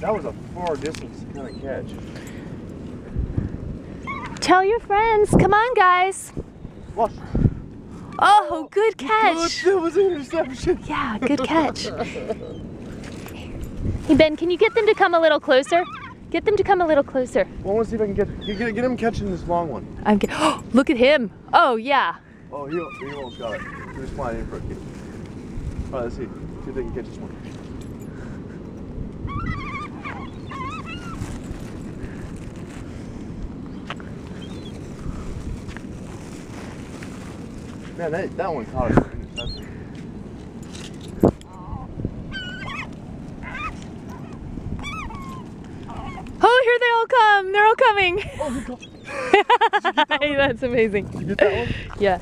That was a far distance kind of catch. Tell your friends. Come on, guys. Watch. Oh, good catch. That was an interception. Yeah, good catch. Hey, Ben, can you get them to come a little closer? Get them to come a little closer. Well, I want to see if I can get him catching this long one. Oh, look at him. Oh, yeah. Oh, he almost got it. He was flying in for a kick. All right, let's see. See if they can catch this one. Man, that one caught it. Oh, here they all come. They're all coming. Oh, he caught. Did you get that one? That's amazing. Did you get that one? Yeah.